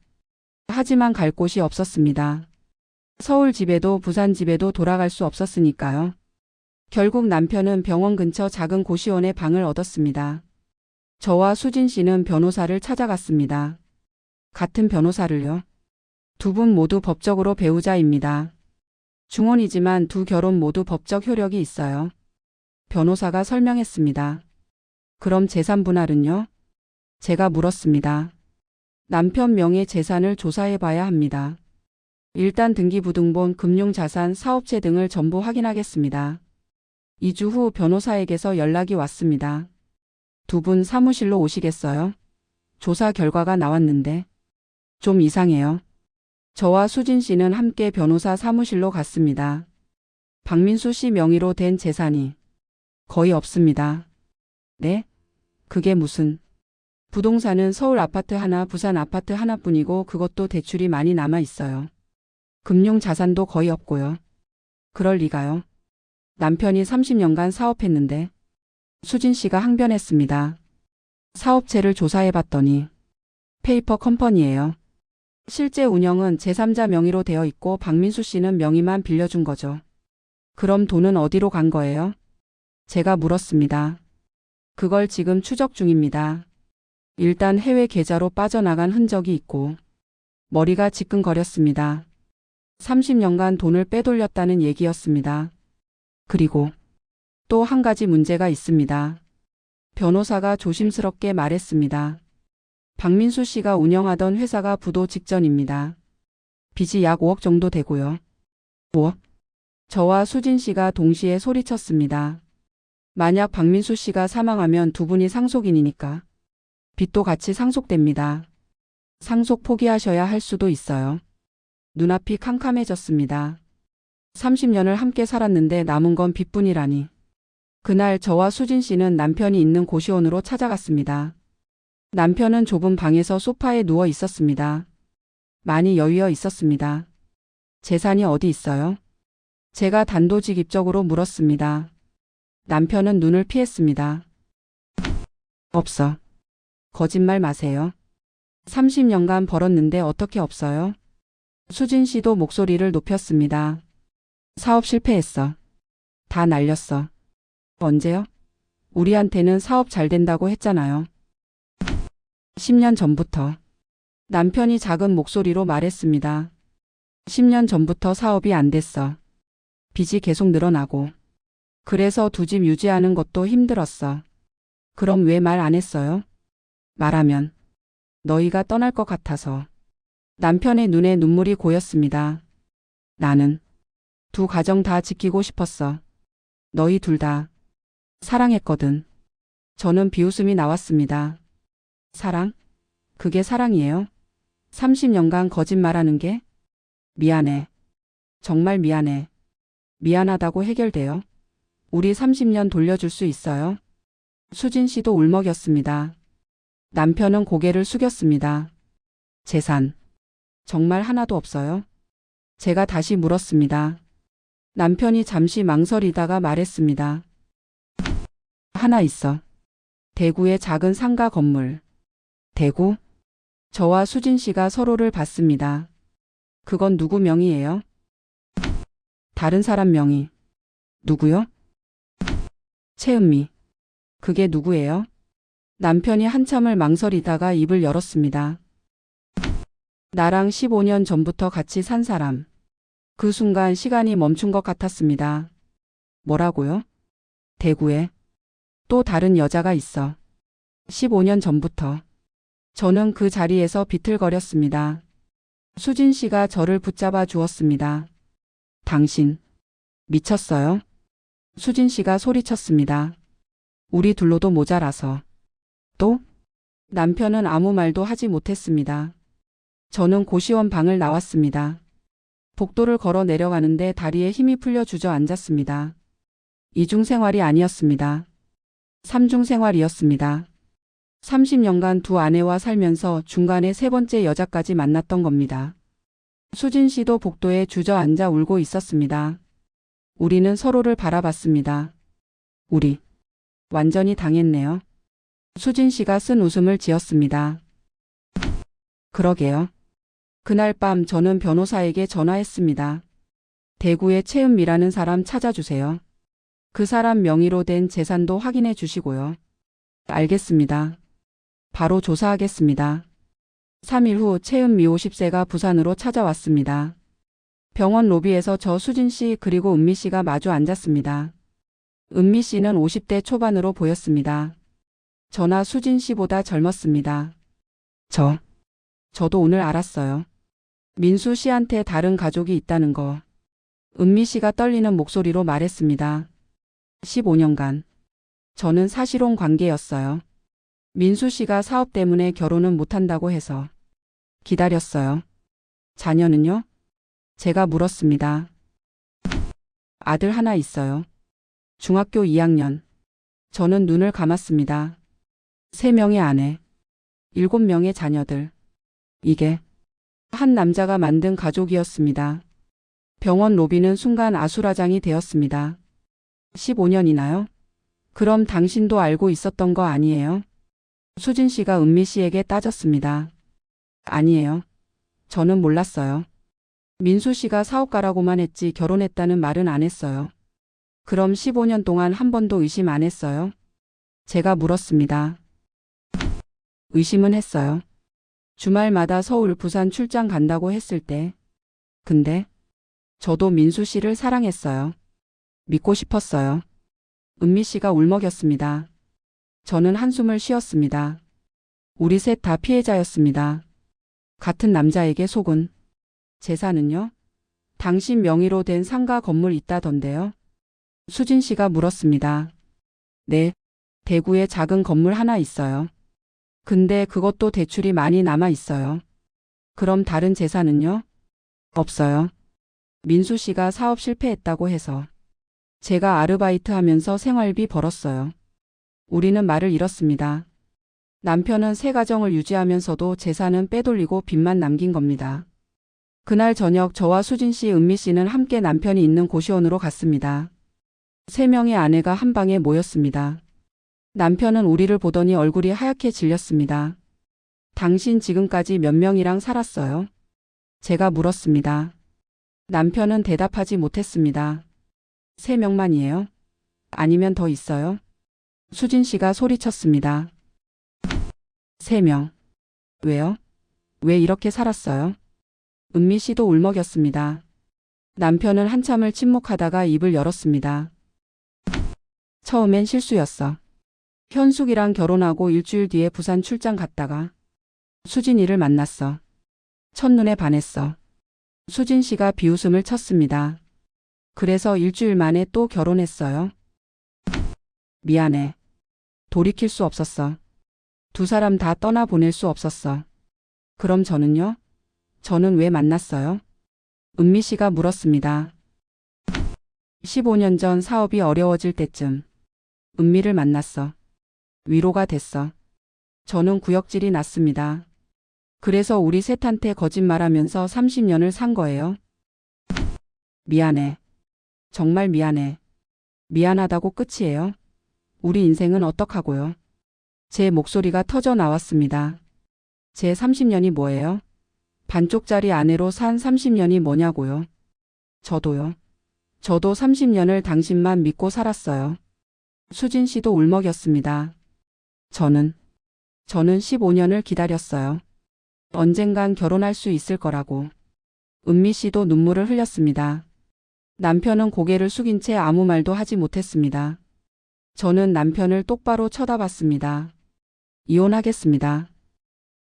하지만 갈 곳이 없었습니다. 서울 집에도 부산 집에도 돌아갈 수 없었으니까요. 결국 남편은 병원 근처 작은 고시원에 방을 얻었습니다. 저와 수진 씨는 변호사를 찾아갔습니다. 같은 변호사를요. 두 분 모두 법적으로 배우자입니다. 중혼이지만 두 결혼 모두 법적 효력이 있어요. 변호사가 설명했습니다. 그럼 재산 분할은요? 제가 물었습니다. 남편 명의 재산을 조사해 봐야 합니다. 일단 등기부등본, 금융자산, 사업체 등을 전부 확인하겠습니다. 2주 후 변호사에게서 연락이 왔습니다. 두 분 사무실로 오시겠어요? 조사 결과가 나왔는데 좀 이상해요. 저와 수진 씨는 함께 변호사 사무실로 갔습니다. 박민수 씨 명의로 된 재산이 거의 없습니다. 네? 그게 무슨? 부동산은 서울 아파트 하나, 부산 아파트 하나뿐이고 그것도 대출이 많이 남아 있어요. 금융 자산도 거의 없고요. 그럴 리가요. 남편이 30년간 사업했는데. 수진 씨가 항변했습니다. 사업체를 조사해봤더니 페이퍼 컴퍼니예요. 실제 운영은 제3자 명의로 되어 있고 박민수 씨는 명의만 빌려준 거죠. 그럼 돈은 어디로 간 거예요? 제가 물었습니다. 그걸 지금 추적 중입니다. 일단 해외 계좌로 빠져나간 흔적이 있고 머리가 지끈거렸습니다. 30년간 돈을 빼돌렸다는 얘기였습니다. 그리고 또 한 가지 문제가 있습니다. 변호사가 조심스럽게 말했습니다. 박민수 씨가 운영하던 회사가 부도 직전입니다. 빚이 약 5억 정도 되고요. 5억? 저와 수진 씨가 동시에 소리쳤습니다. 만약 박민수 씨가 사망하면 두 분이 상속인이니까 빚도 같이 상속됩니다. 상속 포기하셔야 할 수도 있어요. 눈앞이 캄캄해졌습니다. 30년을 함께 살았는데 남은 건 빚뿐이라니. 그날 저와 수진 씨는 남편이 있는 고시원으로 찾아갔습니다. 남편은 좁은 방에서 소파에 누워 있었습니다. 많이 여유어 있었습니다. 재산이 어디 있어요? 제가 단도직입적으로 물었습니다. 남편은 눈을 피했습니다. 없어. 거짓말 마세요. 30년간 벌었는데 어떻게 없어요? 수진 씨도 목소리를 높였습니다. 사업 실패했어. 다 날렸어. 언제요? 우리한테는 사업 잘 된다고 했잖아요. 10년 전부터. 남편이 작은 목소리로 말했습니다. 10년 전부터 사업이 안 됐어. 빚이 계속 늘어나고. 그래서 두 집 유지하는 것도 힘들었어. 그럼 왜 말 안 했어요? 말하면 너희가 떠날 것 같아서. 남편의 눈에 눈물이 고였습니다. 나는 두 가정 다 지키고 싶었어. 너희 둘 다 사랑했거든. 저는 비웃음이 나왔습니다. 사랑? 그게 사랑이에요? 30년간 거짓말하는 게? 미안해. 정말 미안해. 미안하다고 해결돼요? 우리 30년 돌려줄 수 있어요? 수진 씨도 울먹였습니다. 남편은 고개를 숙였습니다. 재산. 정말 하나도 없어요? 제가 다시 물었습니다. 남편이 잠시 망설이다가 말했습니다. 하나 있어. 대구의 작은 상가 건물. 대구? 저와 수진 씨가 서로를 봤습니다. 그건 누구 명의예요? 다른 사람 명의. 누구요? 최은미. 그게 누구예요? 남편이 한참을 망설이다가 입을 열었습니다. 나랑 15년 전부터 같이 산 사람. 그 순간 시간이 멈춘 것 같았습니다. 뭐라고요? 대구에 또 다른 여자가 있어. 15년 전부터. 저는 그 자리에서 비틀거렸습니다. 수진 씨가 저를 붙잡아 주었습니다. 당신 미쳤어요? 수진 씨가 소리쳤습니다. 우리 둘로도 모자라서. 또? 남편은 아무 말도 하지 못했습니다. 저는 고시원 방을 나왔습니다. 복도를 걸어 내려가는데 다리에 힘이 풀려 주저앉았습니다. 이중 생활이 아니었습니다. 삼중 생활이었습니다. 30년간 두 아내와 살면서 중간에 세 번째 여자까지 만났던 겁니다. 수진 씨도 복도에 주저앉아 울고 있었습니다. 우리는 서로를 바라봤습니다. 우리 완전히 당했네요. 수진 씨가 쓴 웃음을 지었습니다. 그러게요. 그날 밤 저는 변호사에게 전화했습니다. 대구의 최은미라는 사람 찾아주세요. 그 사람 명의로 된 재산도 확인해 주시고요. 알겠습니다. 바로 조사하겠습니다. 3일 후 최은미 50세가 부산으로 찾아왔습니다. 병원 로비에서 저 수진 씨 그리고 은미 씨가 마주 앉았습니다. 은미 씨는 50대 초반으로 보였습니다. 저나 수진 씨보다 젊었습니다. 저도 오늘 알았어요. 민수 씨한테 다른 가족이 있다는 거. 은미 씨가 떨리는 목소리로 말했습니다. 15년간. 저는 사실혼 관계였어요. 민수 씨가 사업 때문에 결혼은 못한다고 해서 기다렸어요. 자녀는요? 제가 물었습니다. 아들 하나 있어요. 중학교 2학년. 저는 눈을 감았습니다. 3명의 아내, 7명의 자녀들. 이게 한 남자가 만든 가족이었습니다. 병원 로비는 순간 아수라장이 되었습니다. 15년이나요? 그럼 당신도 알고 있었던 거 아니에요? 수진 씨가 은미 씨에게 따졌습니다. 아니에요. 저는 몰랐어요. 민수 씨가 사업가라고만 했지 결혼했다는 말은 안 했어요. 그럼 15년 동안 한 번도 의심 안 했어요? 제가 물었습니다. 의심은 했어요. 주말마다 서울, 부산 출장 간다고 했을 때. 근데 저도 민수 씨를 사랑했어요. 믿고 싶었어요. 은미 씨가 울먹였습니다. 저는 한숨을 쉬었습니다. 우리 셋 다 피해자였습니다. 같은 남자에게 속은. 재산은요? 당신 명의로 된 상가 건물 있다던데요? 수진 씨가 물었습니다. 네, 대구에 작은 건물 하나 있어요. 근데 그것도 대출이 많이 남아 있어요. 그럼 다른 재산은요? 없어요. 민수 씨가 사업 실패했다고 해서. 제가 아르바이트 하면서 생활비 벌었어요. 우리는 말을 잃었습니다. 남편은 새 가정을 유지하면서도 재산은 빼돌리고 빚만 남긴 겁니다. 그날 저녁 저와 수진 씨, 은미 씨는 함께 남편이 있는 고시원으로 갔습니다. 3명의 아내가 한 방에 모였습니다. 남편은 우리를 보더니 얼굴이 하얗게 질렸습니다. 당신 지금까지 몇 명이랑 살았어요? 제가 물었습니다. 남편은 대답하지 못했습니다. 3명만이에요? 아니면 더 있어요? 수진 씨가 소리쳤습니다. 3명. 왜요? 왜 이렇게 살았어요? 은미 씨도 울먹였습니다. 남편은 한참을 침묵하다가 입을 열었습니다. 처음엔 실수였어. 현숙이랑 결혼하고 일주일 뒤에 부산 출장 갔다가 수진이를 만났어. 첫눈에 반했어. 수진 씨가 비웃음을 쳤습니다. 그래서 일주일 만에 또 결혼했어요. 미안해. 돌이킬 수 없었어. 2사람 다 떠나보낼 수 없었어. 그럼 저는요? 저는 왜 만났어요? 은미 씨가 물었습니다. 15년 전 사업이 어려워질 때쯤 은미를 만났어. 위로가 됐어. 저는 구역질이 났습니다. 그래서 우리 셋한테 거짓말하면서 30년을 산 거예요. 미안해. 정말 미안해. 미안하다고 끝이에요. 우리 인생은 어떡하고요? 제 목소리가 터져 나왔습니다. 제 30년이 뭐예요? 반쪽짜리 아내로 산 30년이 뭐냐고요? 저도요. 저도 30년을 당신만 믿고 살았어요. 수진 씨도 울먹였습니다. 저는 15년을 기다렸어요. 언젠간 결혼할 수 있을 거라고. 은미 씨도 눈물을 흘렸습니다. 남편은 고개를 숙인 채 아무 말도 하지 못했습니다. 저는 남편을 똑바로 쳐다봤습니다. 이혼하겠습니다.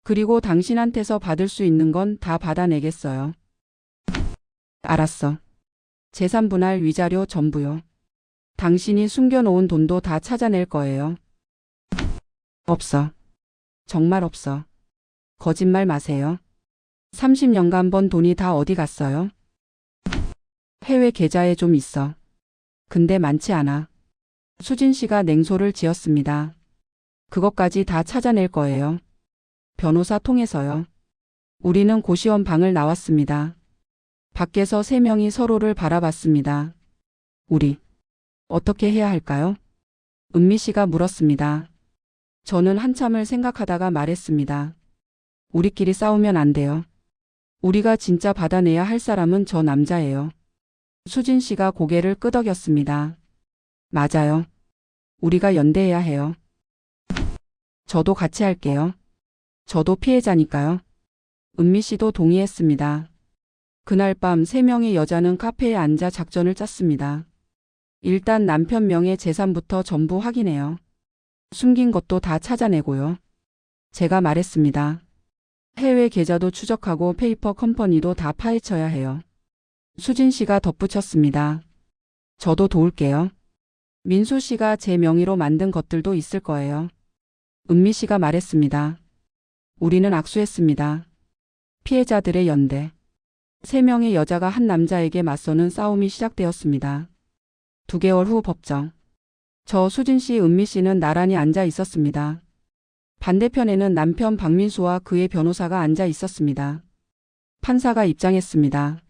그리고 당신한테서 받을 수 있는 건 다 받아내겠어요. 알았어. 재산 분할 위자료 전부요. 당신이 숨겨놓은 돈도 다 찾아낼 거예요. 없어. 정말 없어. 거짓말 마세요. 30년간 번 돈이 다 어디 갔어요? 해외 계좌에 좀 있어. 근데 많지 않아. 수진 씨가 냉소를 지었습니다. 그것까지 다 찾아낼 거예요. 변호사 통해서요. 우리는 고시원 방을 나왔습니다. 밖에서 3명이 서로를 바라봤습니다. 우리 어떻게 해야 할까요? 은미 씨가 물었습니다. 저는 한참을 생각하다가 말했습니다. 우리끼리 싸우면 안 돼요. 우리가 진짜 받아내야 할 사람은 저 남자예요. 수진 씨가 고개를 끄덕였습니다. 맞아요. 우리가 연대해야 해요. 저도 같이 할게요. 저도 피해자니까요. 은미 씨도 동의했습니다. 그날 밤 3명의 여자는 카페에 앉아 작전을 짰습니다. 일단 남편 명의 재산부터 전부 확인해요. 숨긴 것도 다 찾아내고요. 제가 말했습니다. 해외 계좌도 추적하고 페이퍼 컴퍼니도 다 파헤쳐야 해요. 수진 씨가 덧붙였습니다. 저도 도울게요. 민수 씨가 제 명의로 만든 것들도 있을 거예요. 은미 씨가 말했습니다. 우리는 악수했습니다. 피해자들의 연대. 3명의 여자가 한 남자에게 맞서는 싸움이 시작되었습니다. 2개월 후 법정. 저 수진 씨, 은미 씨는 나란히 앉아 있었습니다. 반대편에는 남편 박민수와 그의 변호사가 앉아 있었습니다. 판사가 입장했습니다.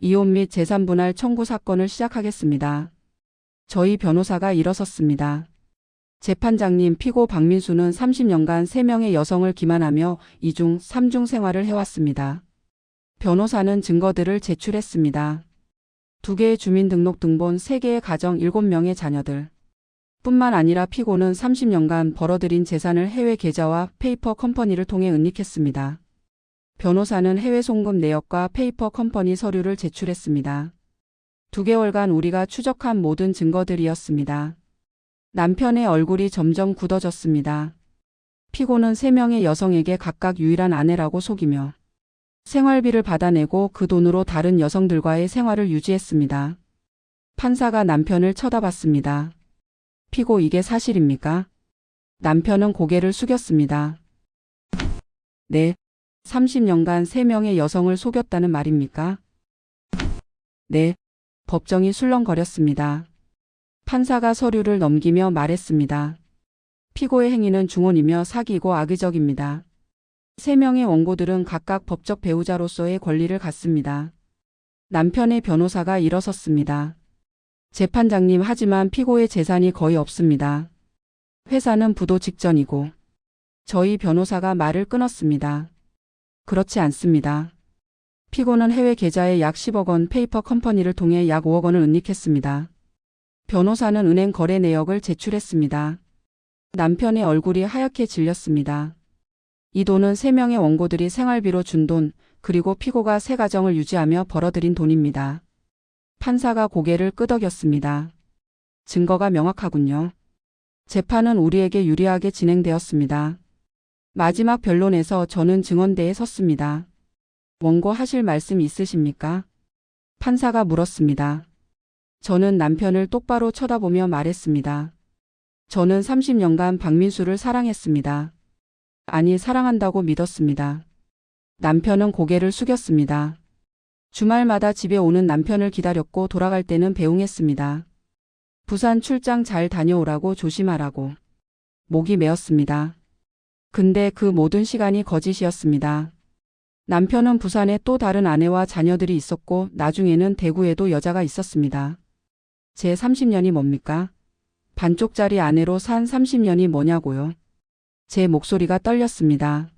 이혼 및 재산분할 청구 사건을 시작하겠습니다. 저희 변호사가 일어섰습니다. 재판장님, 피고 박민수는 30년간 3명의 여성을 기만하며 2중, 3중 생활을 해왔습니다. 변호사는 증거들을 제출했습니다. 2개의 주민등록등본, 3개의 가정, 7명의 자녀들. 뿐만 아니라 피고는 30년간 벌어들인 재산을 해외 계좌와 페이퍼 컴퍼니를 통해 은닉했습니다. 변호사는 해외 송금 내역과 페이퍼 컴퍼니 서류를 제출했습니다. 2개월간 우리가 추적한 모든 증거들이었습니다. 남편의 얼굴이 점점 굳어졌습니다. 피고는 3명의 여성에게 각각 유일한 아내라고 속이며 생활비를 받아내고 그 돈으로 다른 여성들과의 생활을 유지했습니다. 판사가 남편을 쳐다봤습니다. 피고, 이게 사실입니까? 남편은 고개를 숙였습니다. 네. 30년간 3명의 여성을 속였다는 말입니까? 네. 법정이 술렁거렸습니다. 판사가 서류를 넘기며 말했습니다. 피고의 행위는 중혼이며 사기이고 악의적입니다. 3명의 원고들은 각각 법적 배우자로서의 권리를 갖습니다. 남편의 변호사가 일어섰습니다. 재판장님, 하지만 피고의 재산이 거의 없습니다. 회사는 부도 직전이고. 저희 변호사가 말을 끊었습니다. 그렇지 않습니다. 피고는 해외 계좌에 약 10억 원, 페이퍼 컴퍼니를 통해 약 5억 원을 은닉했습니다. 변호사는 은행 거래 내역을 제출했습니다. 남편의 얼굴이 하얗게 질렸습니다. 이 돈은 3명의 원고들이 생활비로 준 돈, 그리고 피고가 새 가정을 유지하며 벌어들인 돈입니다. 판사가 고개를 끄덕였습니다. 증거가 명확하군요. 재판은 우리에게 유리하게 진행되었습니다. 마지막 변론에서 저는 증언대에 섰습니다. 원고 하실 말씀 있으십니까? 판사가 물었습니다. 저는 남편을 똑바로 쳐다보며 말했습니다. 저는 30년간 박민수를 사랑했습니다. 아니, 사랑한다고 믿었습니다. 남편은 고개를 숙였습니다. 주말마다 집에 오는 남편을 기다렸고 돌아갈 때는 배웅했습니다. 부산 출장 잘 다녀오라고, 조심하라고. 목이 메었습니다. 근데 그 모든 시간이 거짓이었습니다. 남편은 부산에 또 다른 아내와 자녀들이 있었고 나중에는 대구에도 여자가 있었습니다. 제 30년이 뭡니까? 반쪽짜리 아내로 산 30년이 뭐냐고요? 제 목소리가 떨렸습니다.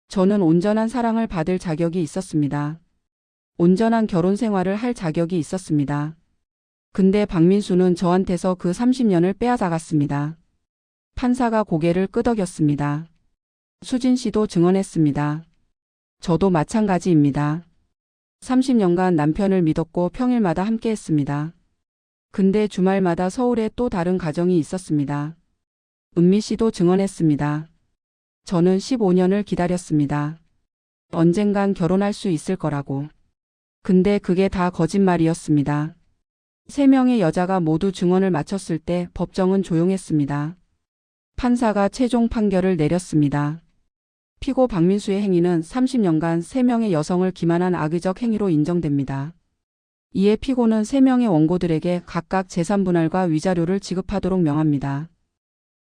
저는 온전한 사랑을 받을 자격이 있었습니다. 온전한 결혼 생활을 할 자격이 있었습니다. 근데 박민수는 저한테서 그 30년을 빼앗아갔습니다. 판사가 고개를 끄덕였습니다. 수진 씨도 증언했습니다. 저도 마찬가지입니다. 30년간 남편을 믿었고 평일마다 함께했습니다. 근데 주말마다 서울에 또 다른 가정이 있었습니다. 은미 씨도 증언했습니다. 저는 15년을 기다렸습니다. 언젠간 결혼할 수 있을 거라고. 근데 그게 다 거짓말이었습니다. 3명의 여자가 모두 증언을 마쳤을 때 법정은 조용했습니다. 판사가 최종 판결을 내렸습니다. 피고 박민수의 행위는 30년간 3명의 여성을 기만한 악의적 행위로 인정됩니다. 이에 피고는 3명의 원고들에게 각각 재산분할과 위자료를 지급하도록 명합니다.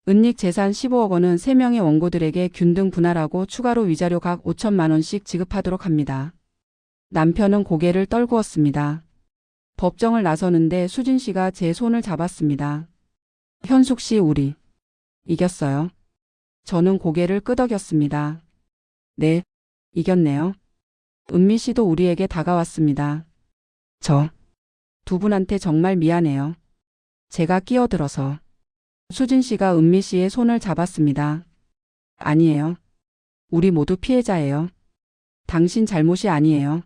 은닉 재산 15억 원은 3명의 원고들에게 균등 분할하고 추가로 위자료 각 5천만 원씩 지급하도록 합니다. 남편은 고개를 떨구었습니다. 법정을 나서는데 수진 씨가 제 손을 잡았습니다. 현숙 씨, 우리 이겼어요. 저는 고개를 끄덕였습니다. 네, 이겼네요. 은미 씨도 우리에게 다가왔습니다. 저 두 분한테 정말 미안해요. 제가 끼어들어서. 수진 씨가 은미 씨의 손을 잡았습니다. 아니에요. 우리 모두 피해자예요. 당신 잘못이 아니에요.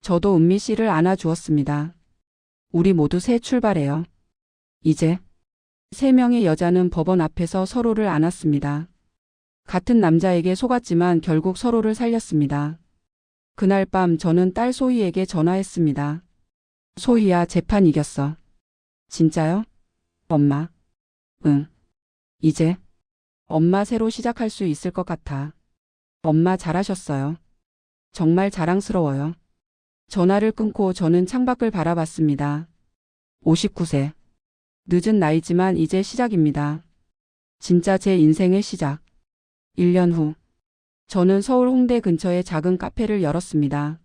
저도 은미 씨를 안아주었습니다. 우리 모두 새 출발해요. 이제 3명의 여자는 법원 앞에서 서로를 안았습니다. 같은 남자에게 속았지만 결국 서로를 살렸습니다. 그날 밤 저는 딸 소희에게 전화했습니다. 소희야, 재판 이겼어. 진짜요? 엄마. 응. 이제 엄마 새로 시작할 수 있을 것 같아. 엄마 잘하셨어요. 정말 자랑스러워요. 전화를 끊고 저는 창밖을 바라봤습니다. 59세. 늦은 나이지만 이제 시작입니다. 진짜 제 인생의 시작. 1년 후. 저는 서울 홍대 근처에 작은 카페를 열었습니다.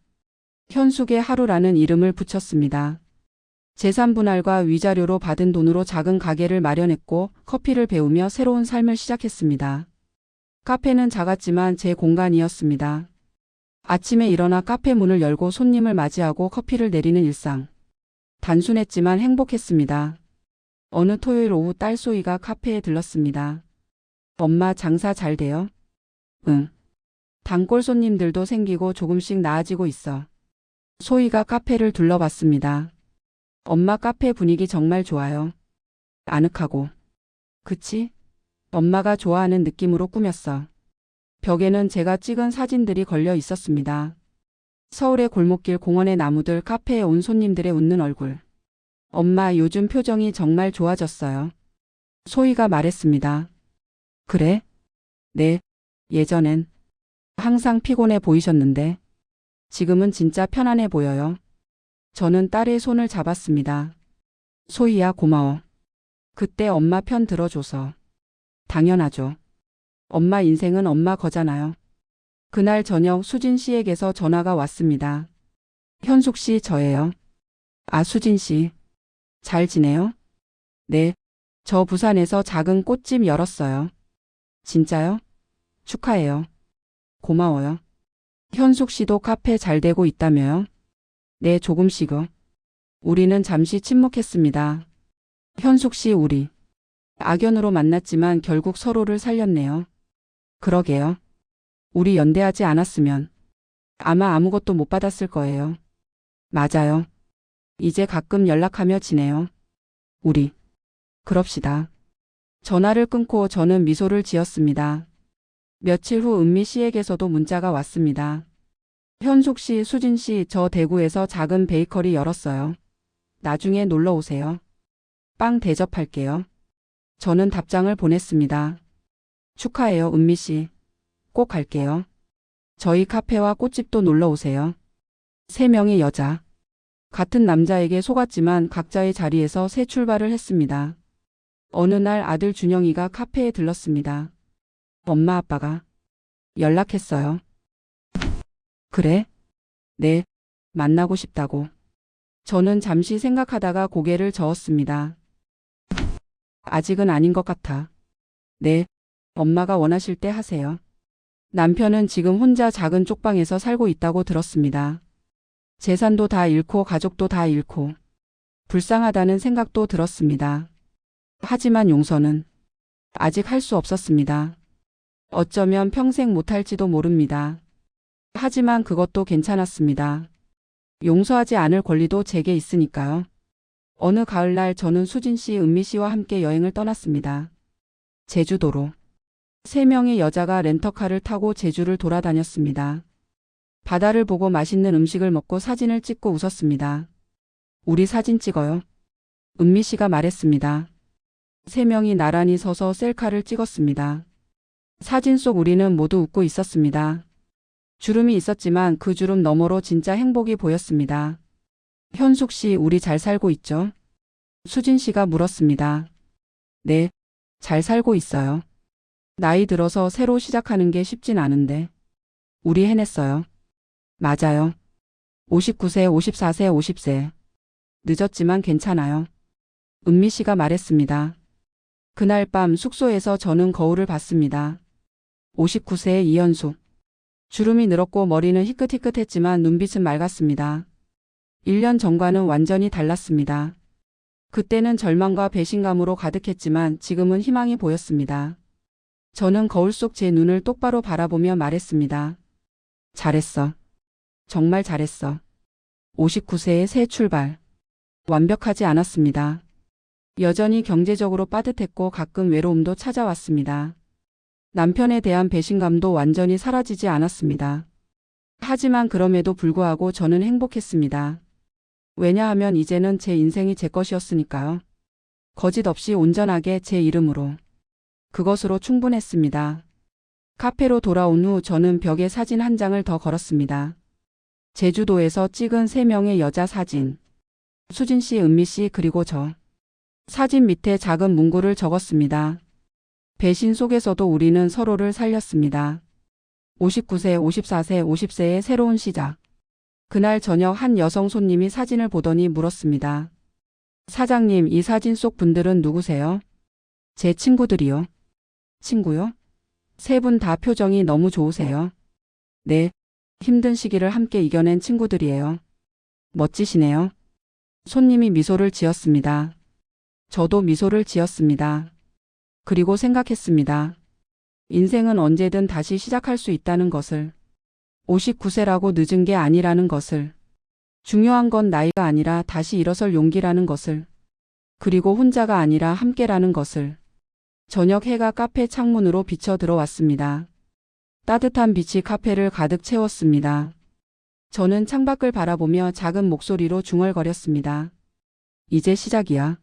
현숙의 하루라는 이름을 붙였습니다. 재산 분할과 위자료로 받은 돈으로 작은 가게를 마련했고 커피를 배우며 새로운 삶을 시작했습니다. 카페는 작았지만 제 공간이었습니다. 아침에 일어나 카페 문을 열고 손님을 맞이하고 커피를 내리는 일상. 단순했지만 행복했습니다. 어느 토요일 오후 딸 소희가 카페에 들렀습니다. 엄마 장사 잘 돼요? 응. 단골 손님들도 생기고 조금씩 나아지고 있어. 소희가 카페를 둘러봤습니다. 엄마 카페 분위기 정말 좋아요. 아늑하고. 그치? 엄마가 좋아하는 느낌으로 꾸몄어. 벽에는 제가 찍은 사진들이 걸려 있었습니다. 서울의 골목길, 공원의 나무들, 카페에 온 손님들의 웃는 얼굴. 엄마 요즘 표정이 정말 좋아졌어요. 소희가 말했습니다. 그래? 네. 예전엔 항상 피곤해 보이셨는데 지금은 진짜 편안해 보여요. 저는 딸의 손을 잡았습니다. 소희야 고마워. 그때 엄마 편 들어줘서. 당연하죠. 엄마 인생은 엄마 거잖아요. 그날 저녁 수진 씨에게서 전화가 왔습니다. 현숙 씨 저예요. 아 수진 씨. 잘 지내요? 네. 저 부산에서 작은 꽃집 열었어요. 진짜요? 축하해요. 고마워요. 현숙 씨도 카페 잘 되고 있다며요? 네, 조금씩요. 우리는 잠시 침묵했습니다. 현숙 씨 우리 악연으로 만났지만 결국 서로를 살렸네요. 그러게요. 우리 연대하지 않았으면 아마 아무것도 못 받았을 거예요. 맞아요. 이제 가끔 연락하며 지내요. 우리 그럽시다. 전화를 끊고 저는 미소를 지었습니다. 며칠 후 은미 씨에게서도 문자가 왔습니다. 현숙 씨, 수진 씨, 저 대구에서 작은 베이커리 열었어요. 나중에 놀러 오세요. 빵 대접할게요. 저는 답장을 보냈습니다. 축하해요, 은미 씨. 꼭 갈게요. 저희 카페와 꽃집도 놀러 오세요. 3명의 여자. 같은 남자에게 속았지만 각자의 자리에서 새 출발을 했습니다. 어느 날 아들 준영이가 카페에 들렀습니다. 엄마 아빠가 연락했어요. 그래? 네, 만나고 싶다고. 저는 잠시 생각하다가 고개를 저었습니다. 아직은 아닌 것 같아. 네, 엄마가 원하실 때 하세요. 남편은 지금 혼자 작은 쪽방에서 살고 있다고 들었습니다. 재산도 다 잃고 가족도 다 잃고 불쌍하다는 생각도 들었습니다. 하지만 용서는 아직 할 수 없었습니다. 어쩌면 평생 못할지도 모릅니다. 하지만 그것도 괜찮았습니다. 용서하지 않을 권리도 제게 있으니까요. 어느 가을날 저는 수진 씨, 은미 씨와 함께 여행을 떠났습니다. 제주도로. 3명의 여자가 렌터카를 타고 제주를 돌아다녔습니다. 바다를 보고 맛있는 음식을 먹고 사진을 찍고 웃었습니다. 우리 사진 찍어요. 은미 씨가 말했습니다. 3명이 나란히 서서 셀카를 찍었습니다. 사진 속 우리는 모두 웃고 있었습니다. 주름이 있었지만 그 주름 너머로 진짜 행복이 보였습니다. 현숙 씨, 우리 잘 살고 있죠? 수진 씨가 물었습니다. 네, 잘 살고 있어요. 나이 들어서 새로 시작하는 게 쉽진 않은데. 우리 해냈어요. 맞아요. 59세, 54세, 50세. 늦었지만 괜찮아요. 은미 씨가 말했습니다. 그날 밤 숙소에서 저는 거울을 봤습니다. 59세의 이현숙. 주름이 늘었고 머리는 희끗희끗했지만 눈빛은 맑았습니다. 1년 전과는 완전히 달랐습니다. 그때는 절망과 배신감으로 가득했지만 지금은 희망이 보였습니다. 저는 거울 속 제 눈을 똑바로 바라보며 말했습니다. 잘했어. 정말 잘했어. 59세의 새 출발. 완벽하지 않았습니다. 여전히 경제적으로 빠듯했고 가끔 외로움도 찾아왔습니다. 남편에 대한 배신감도 완전히 사라지지 않았습니다. 하지만 그럼에도 불구하고 저는 행복했습니다. 왜냐하면 이제는 제 인생이 제 것이었으니까요. 거짓 없이 온전하게 제 이름으로. 그것으로 충분했습니다. 카페로 돌아온 후 저는 벽에 사진 한 장을 더 걸었습니다. 제주도에서 찍은 3명의 여자 사진. 수진 씨, 은미 씨, 그리고 저. 사진 밑에 작은 문구를 적었습니다. 배신 속에서도 우리는 서로를 살렸습니다. 59세, 54세, 50세의 새로운 시작. 그날 저녁 한 여성 손님이 사진을 보더니 물었습니다. 사장님, 이 사진 속 분들은 누구세요? 제 친구들이요. 친구요? 세 분 다 표정이 너무 좋으세요. 네. 힘든 시기를 함께 이겨낸 친구들이에요. 멋지시네요. 손님이 미소를 지었습니다. 저도 미소를 지었습니다. 그리고 생각했습니다. 인생은 언제든 다시 시작할 수 있다는 것을. 59세라고 늦은 게 아니라는 것을. 중요한 건 나이가 아니라 다시 일어설 용기라는 것을. 그리고 혼자가 아니라 함께라는 것을. 저녁 해가 카페 창문으로 비쳐 들어왔습니다. 따뜻한 빛이 카페를 가득 채웠습니다. 저는 창밖을 바라보며 작은 목소리로 중얼거렸습니다. 이제 시작이야.